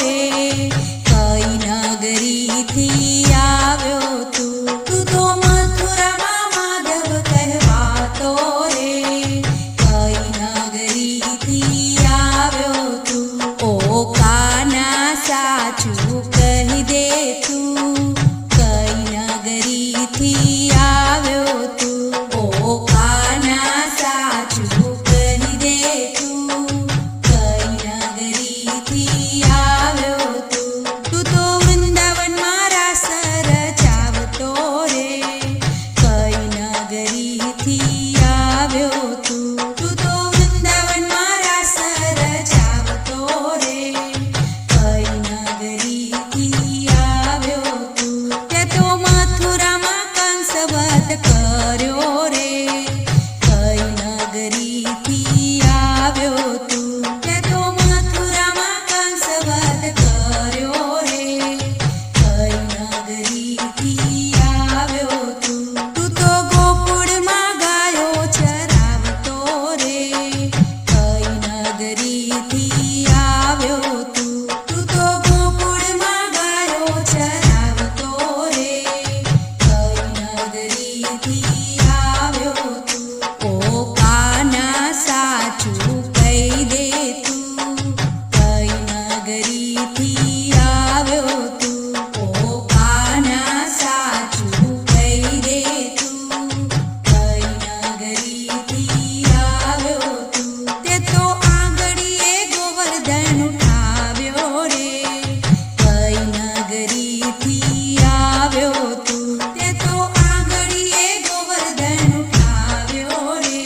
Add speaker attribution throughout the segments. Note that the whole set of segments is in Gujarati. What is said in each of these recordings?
Speaker 1: રે કઈ નગરીથી આવ્યો તું તો મથુરામાં માધવ કહેવાતો રે કઈ નગરીથી આવ્યો તું ઓ કાના સાચું કહી દે તું કઈ નગરીથી આવ્યો તું ઓ કાના સાચું કહી દે તું કઈ નગરીથી આવ્યો તું તો વૃંદાવનમાં રાસ રચાવતો રે કઈ નગરીથી આવ્યો તું તો વૃંદાવનમાં રાસ રચાવતો રે કઈ નગરીથી આવ્યો તું તે તો મથુરામાં કંસવધ કર્યો રે કઈ નગરીથી આવ્યો તું તે તો મથુરામાં કંસવધ કર્યો રે કઈ નગરીથી આવ્યો તું તો ગોકુળમાં ગાયો ચરાવતો રે કઈ નગરીથી આવ્યો તું તો ગોકુળમાં ગાયો ચરાવતો રે કઈ નગરીથી આવ્યો તું ઓ કાના સાચું કહી દે તું કઈ નગરીથી આવ્યો તું ઓ કાના સાચું કહી દે તું કઈ નગરીથી આવ્યો તું તે તો આંગળીએ ગોવર્ધન ઉઠાવ્યો રે કઈ નગરીથી આવ્યો તું તે તો આંગળીએ ગોવર્ધન ઉઠાવ્યો રે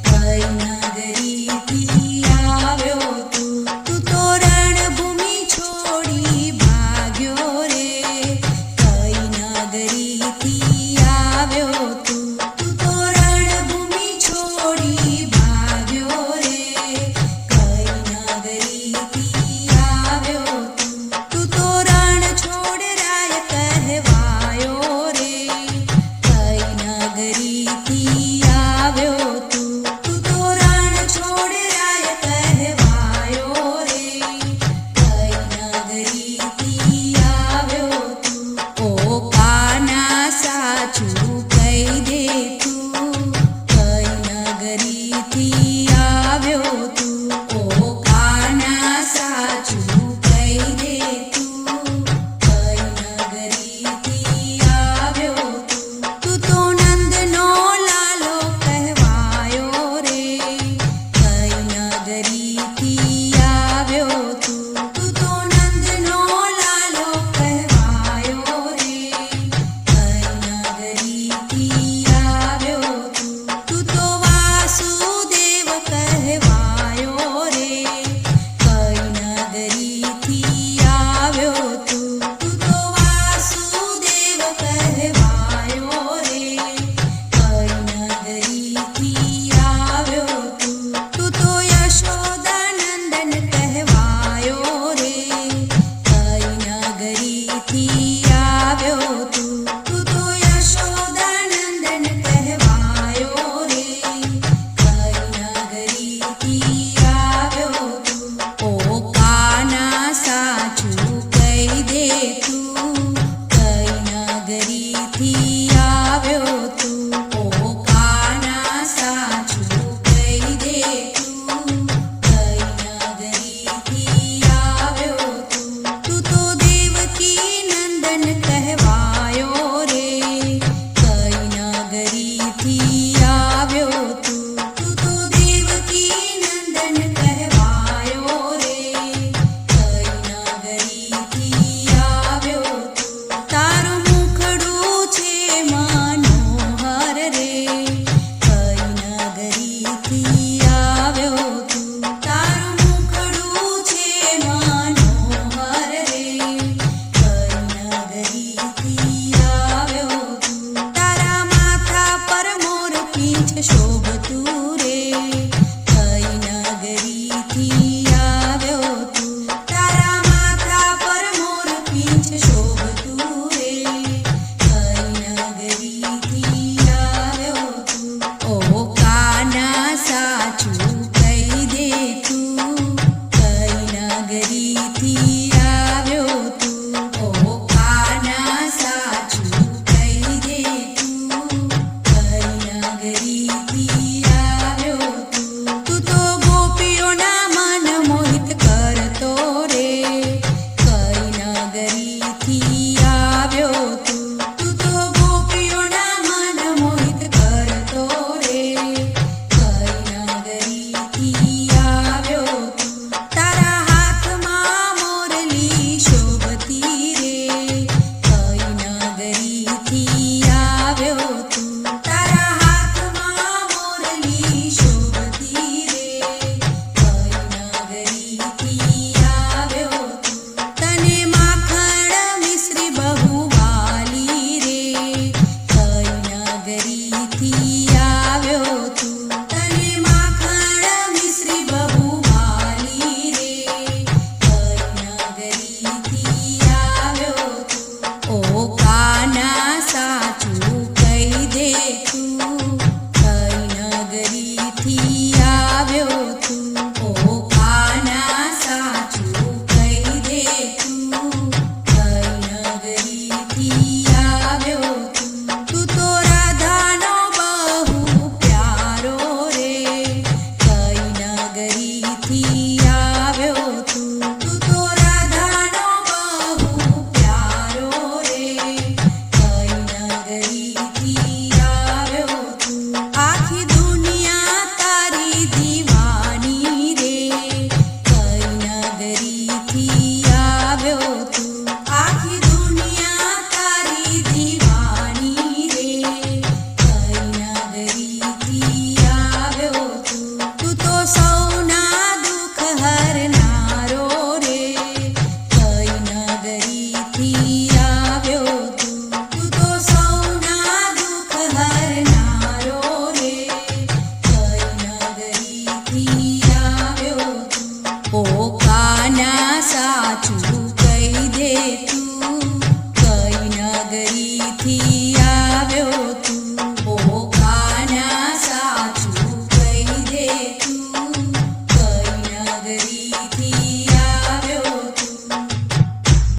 Speaker 1: કઈ નગરીથી આવ્યો તું તો રણભૂમિ રે